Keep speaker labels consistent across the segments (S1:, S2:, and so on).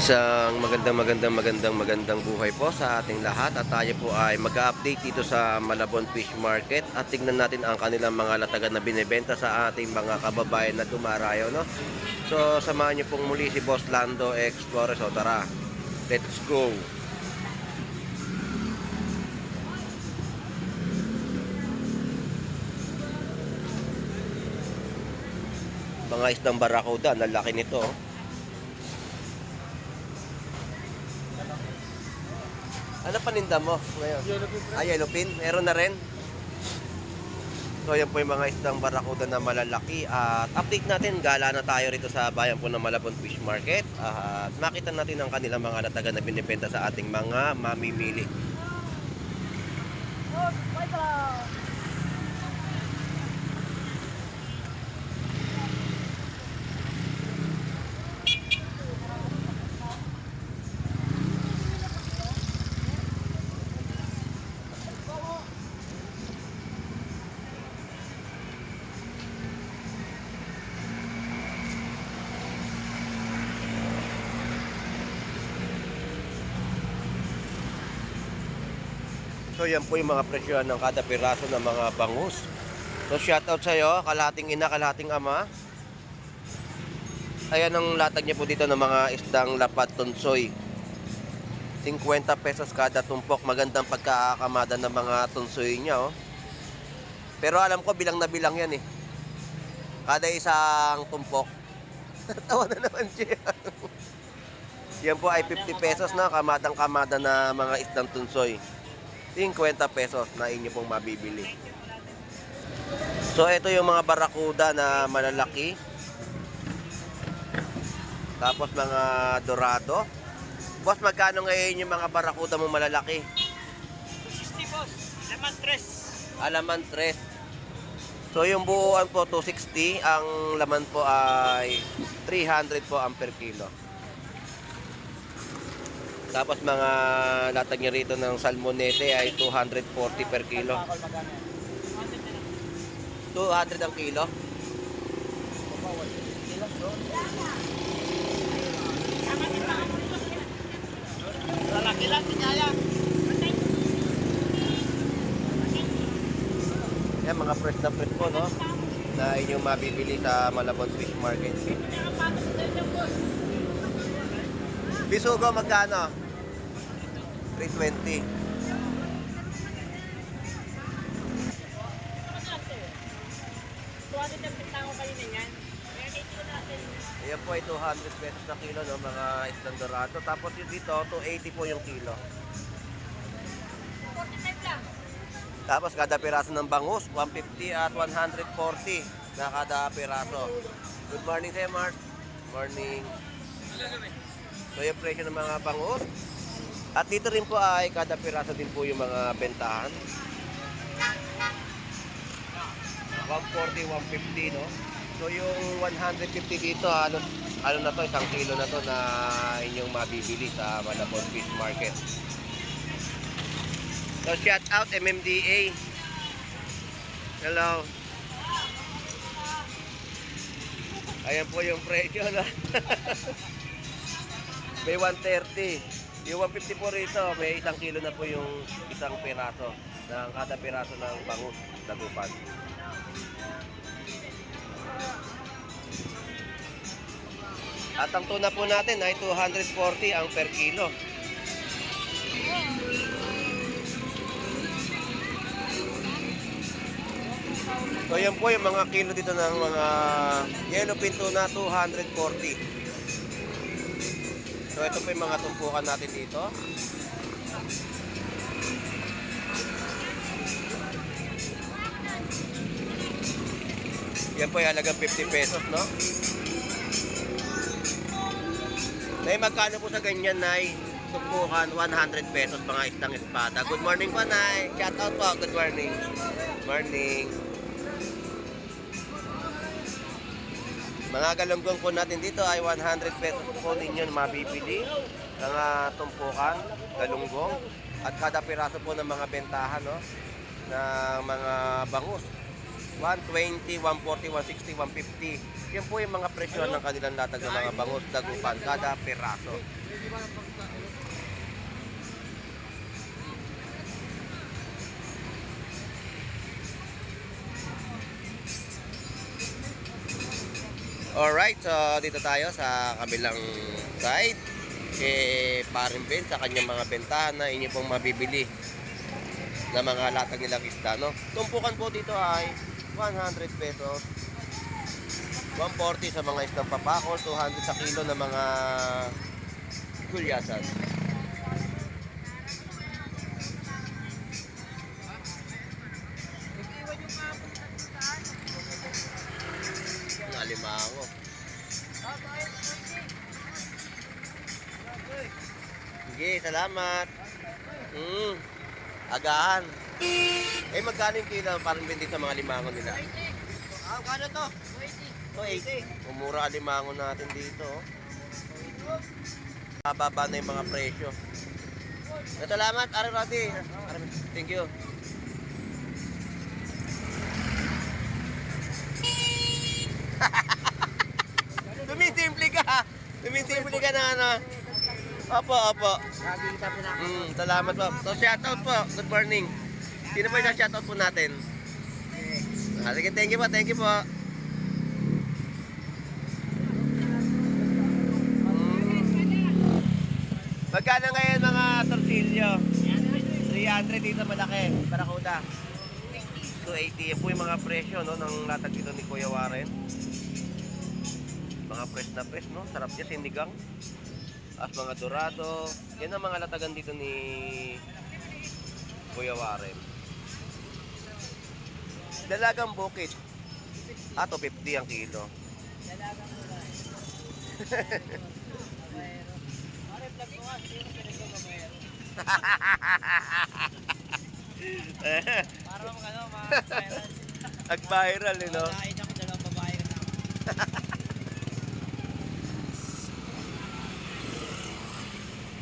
S1: Isang magandang buhay po sa ating lahat at tayo po ay mag-update dito sa Malabon Fish Market at tignan natin ang kanilang mga latagan na binebenta sa ating mga kababayan na dumarayo, no? So samahan niyo pong muli si Boss Lando Explores. So tara, let's go. Mga isdang barakuda, ang laki nito. Ano paninda mo ngayon? Yellow pin. Meron na rin. So yan po yung mga isdang barakuda na malalaki. At update natin, gala na tayo rito sa bayan po ng Malabon Fish Market. At makita natin ang kanilang mga latagan na binibenta sa ating mga mamimili. So yan po yung mga presyohan ng kada piraso ng mga bangus. So shoutout sa iyo, kalahating ina, kalahating ama. Ayan ang latag niya po dito ng mga isdang lapad tunsoy. 50 pesos kada tumpok. Magandang pagkakakamada ng mga tunsoy niya, oh. Pero alam ko bilang na bilang yan eh. Kada isang tumpok. Tawa na naman siya. Yan po ay 50 pesos na kamadang kamada na mga isdang tunsoy. 50 pesos na inyo pong mabibili. So ito yung mga barakuda na malalaki. Tapos mga dorado. Boss, magkano ngayon yung mga barakuda mo malalaki?
S2: 260 boss, laman 3.
S1: Laman 3. So yung buuan po 260, ang laman po ay 300 po ang per kilo. Tapos mga latag niya rito ng salmonete ay 240 per kilo. 200 ang kilo.
S2: Lalaki lang, pinyaya.
S1: Yan, mga fresh na fresh po, no? Na inyong mabibili sa Malabon Fish Market. Bisugo, magkano? 320. Ayan po ay 200 pesos na kilo, no? Mga isdang dorado. Tapos yung dito, 280 po yung kilo.
S2: 45 lang.
S1: Tapos kada piraso ng bangus, 150 at 140 na kada piraso. Good morning sa'yo, Mark. Morning. So yung presyo ng mga bangus. At dito rin po ay kada piraso din po yung mga bentahan. 140, 150, no? So yung 150 dito, ano na to, 1 kilo na to na inyong mabibili sa Malabon Fish Market. So shout out MMDA. Hello. Ayan po yung presyo na. May 130. Yung 150 po rito, may 1 kilo na po yung isang piraso ng kada piraso ng bangus dagupan. At ang tuna po natin ay 240 ang per kilo. So yan po yung mga kilo dito ng mga yellow pin tuna, 240. So ito po yung mga tumpukan natin dito. Yan po yung halagang 50 pesos, no? Nay, magkano po sa ganyan, Nay? Tumpukan, 100 pesos, mga isdang espada. Good morning po, Nay. Shout out po. Good morning. Morning. Mga galunggong po natin dito ay 100 pesos po ninyo mabibili. Mga tumpukan, galunggong. At kada piraso po ng mga bentahan, no? Ng mga bangus. 120, 140, 160, 150. Yan po yung mga presyo ng kanilang latag ng mga bangus dagupan kada peraso. Alright, so dito tayo sa kabilang side. Paring Ben sa kanyang mga bentahan na inyo pong mabibili na mga latag nilang isda, no? Tumpukan po dito ay 100 pesos. 140 sa mga isdang papakol, 200 sa kilo ng mga gulyasan. Ang alimango. Sige, salamat. Agahan. Magkano yung kilo? Parang bindi sa mga limango nila.
S2: Kano to?
S1: 80. Umura limango natin dito. Bababa na yung mga presyo. Salamat, Ari Rati. Thank you. Tumisimple ka. Tumisimple ka na ano. Opo, opo. Salamat po. So, shoutout po. Good morning. Sino po yung shoutout po natin? Sige, thank you po. Thank you po. Magkano ngayon mga torsilyo? 300 dito malaki. Barakuda. 280. Yan po yung mga presyo, no, ng latag dito ni Kuya Warren. Mga press na press, no? Sarap niya, sinigang. As mga dorado. Yan ang mga latagan dito ni Kuya Warren. Dalagang bukid. 250 ang kilo.
S2: Dalagang mula. Vlog ko nga, sino pinagkakabayero? Para mag-viral.
S1: Nag-viral, no?
S2: Nakakita ko dalawang babae ka na.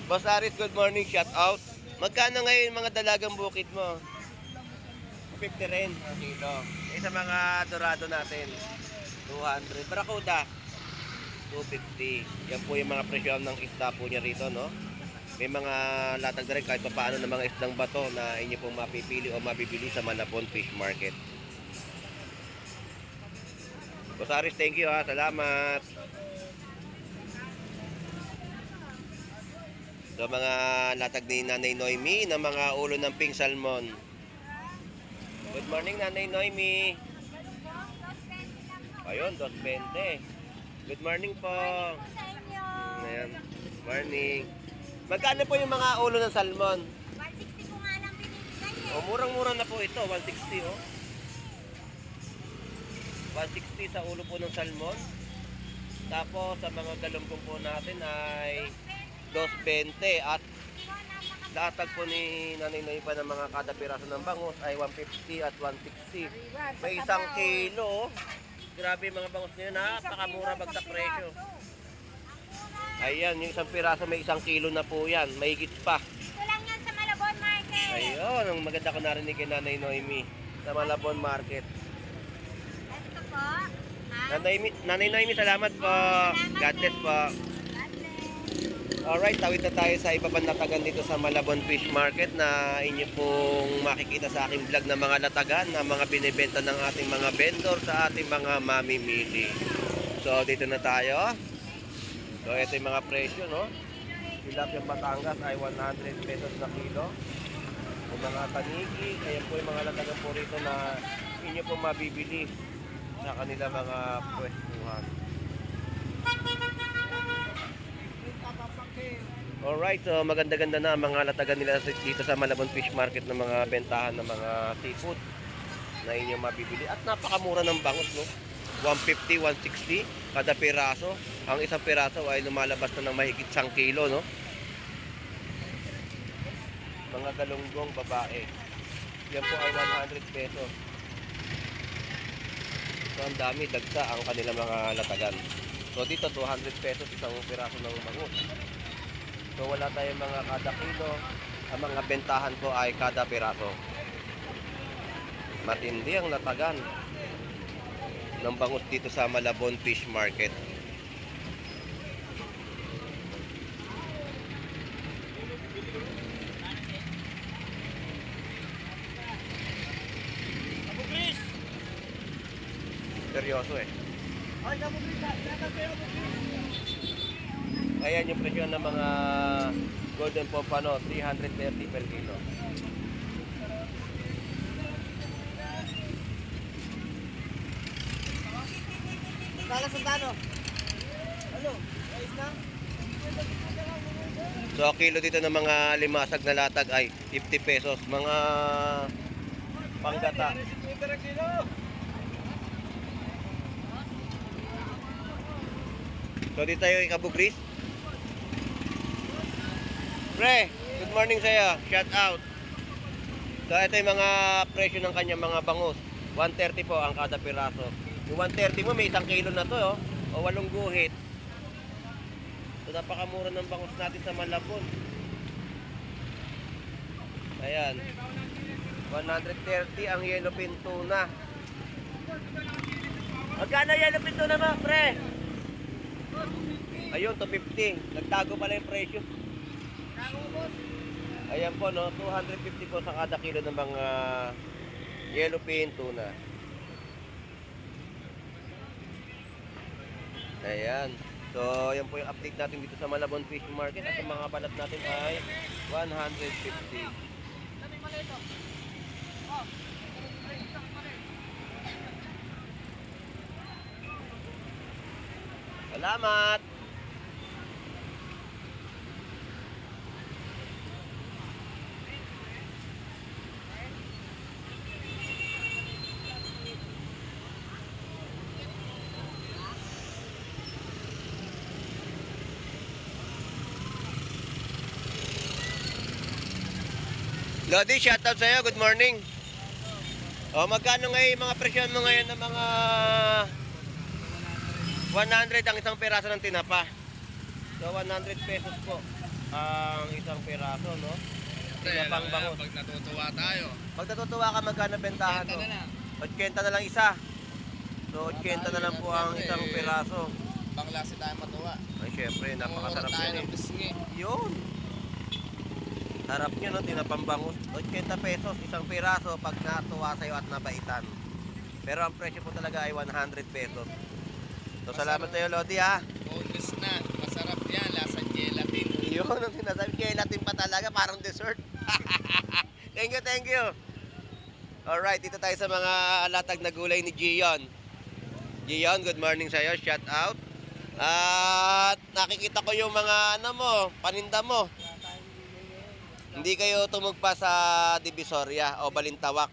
S1: Boss Aris, good morning, shout out. Magkano ngayon yung mga dalagang bukid mo? 50 rin ang kilo. Sa mga dorado natin, 200. Barakuda, 250. Yan po yung mga presyo ng isda po niya rito, no? May mga latag na rin kahit paano ng mga isdang bato na inyo pong mapipili o mabibili sa Malabon Fish Market. Boss Aris, thank you ha. Salamat. So mga latag ni Nanay Noemi ng mga ulo ng pink salmon. Good morning Nanay Noemi. Ayun, 220. Good morning po.
S3: Sa inyo.
S1: Ayan. Morning. Magkano po yung mga ulo ng salmon?
S3: 160 ko nga lang binibigay eh.
S1: O, murang-mura na po ito. 160, oh. 160 sa ulo po ng salmon. Tapos, sa mga galumpong po natin ay 220. At latag po ni Nanay Noy pa ng mga kada piraso ng bangus ay 150 at 160. May 1 kilo, oh. Grabe yung mga bangus nyo. Napakamura bagsak presyo. Ayan, yung 1 piraso may 1 kilo na po yan. Mahigit pa.
S3: Ito lang yan sa Malabon Market.
S1: Ayun, ang maganda ko narinig kay Nanay Noemi sa Malabon Market.
S3: Ito po. Ha?
S1: Nanay Noemi, salamat po. God bless po.
S3: God bless.
S1: Alright, tawid na tayo sa iba pang latagan dito sa Malabon Fish Market na inyo pong makikita sa aking vlog ng mga latagan na mga binibenta ng ating mga vendor sa ating mga mamimili. So, dito na tayo. So, ito yung mga presyo, no? Tilapia Batangas ay 100 pesos na kilo. Yung mga tanigi, ayan po yung mga latagan po rito na inyo pong mabibili sa kanila mga pwestuhan. Alright, so maganda-ganda na ang mga latagan nila dito sa Malabon Fish Market ng mga bentahan ng mga seafood na inyong mabibili. At napakamura ng bangus, no? 150, 160 kada piraso. Ang 1 piraso ay lumalabas na ng mahigit 1 kilo, no? Mga galunggong babae. Yan po ay 100 pesos. So, ang dami, dagsa ang kanilang mga latagan. So, dito 200 pesos isang piraso ng bangus. So, wala tayong mga kada kilo. Ang mga bentahan ko ay kada piraso. Matindi ang latagan. ng bangus dito sa Malabon Fish Market.
S2: Abu Chris!
S1: Seryoso eh.
S2: Ay, Abu Chris! Tinatag kayo, Abu Chris!
S1: Ayan yung presyo ng mga golden pompano, 330 per kilo.
S2: Kala Santano. Ano? Ayos na?
S1: So kilo dito ng mga limasag na latag ay 50 pesos. Mga panggata.
S2: 50 ang kilo.
S1: So dito tayo ikabugris. Pre, good morning sa'yo. Shout out. So ito yung mga presyo ng kanyang mga bangus. 130 po ang kada piraso. Yung 130 mo may 1 kilo na to, oh. O 8 guhit. So napakamura ng bangus natin sa Malabon. Ayan. 130 ang yellowfin tuna. Magkano yellowfin tuna mo, pre? Ayun, 250. Nagtago pala yung presyo. Ayan po, no? 250 po sa kada kilo ng mga yellowfin tuna. Ayan. So, yan po yung update natin dito sa Malabon Fish Market. At ang mga balat natin ay 150. Salamat! Lodi, shoutout sa'yo. Good morning. O, magkano ngayon yung mga presyon mo ngayon ng mga 100 ang isang piraso ng tinapa? So, 100 pesos po ang isang piraso, no? Tinapang bangus.
S2: Pag natutuwa tayo.
S1: Pag natutuwa ka, magkano bentahan mo? 80 na lang isa. So, 80 na lang po ang isang piraso.
S2: Panglasi tayo matuwa.
S1: Ay, syempre, napakasarap
S2: tayo
S1: yan
S2: ng
S1: eh.
S2: pisngi.
S1: Yun. Sarap nyo, no? Tinapambangus. 80 pesos, isang piraso pag natuwa sa'yo at nabaitan. Pero ang presyo po talaga ay 100 pesos. So, salamat sa'yo, Lodi, ha?
S2: Bonus na. Masarap yan. Lasang gelatin.
S1: Yun, ang sinasabi. Gelatin pa talaga, parang dessert. Thank you, thank you. Alright, dito tayo sa mga latag na gulay ni Gion. Gion, good morning sa'yo. Shout out. At nakikita ko yung mga ano mo, paninda mo. Hindi kayo tumugpa sa Divisoria o Balintawak.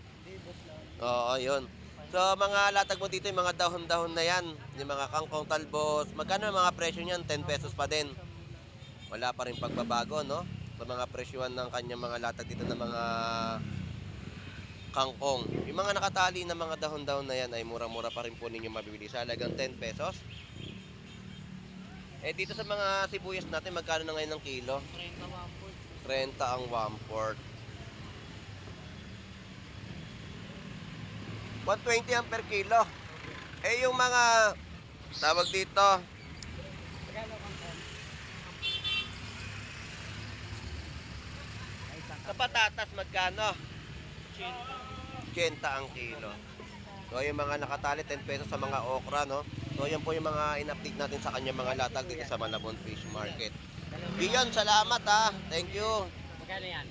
S1: Oo, yun. So, mga latag mo dito, yung mga dahon-dahon na yan. Yung mga kangkong talbos. Magkano yung mga presyo niyan? 10 pesos pa din. Wala pa rin pagbabago, no? Sa mga presyuan ng kanyang mga latag dito ng mga kangkong. Yung mga nakatali na mga dahon-dahon na yan ay mura-mura pa rin po ninyo mabibili sa halagang 10 pesos. Eh, dito sa mga sibuyas natin, magkano na ngayon ng kilo? 30 ang 1/4. 120 ang per kilo. Eh yung mga tawag dito, sa patatas magkano? 80 ang kilo. So yung mga nakatali 10 pesos sa mga okra, no? So yan po yung mga in-update natin sa kanya mga latag dito sa Malabon Fish Market. Iyon, salamat ha. Thank you.
S2: Magkano yan?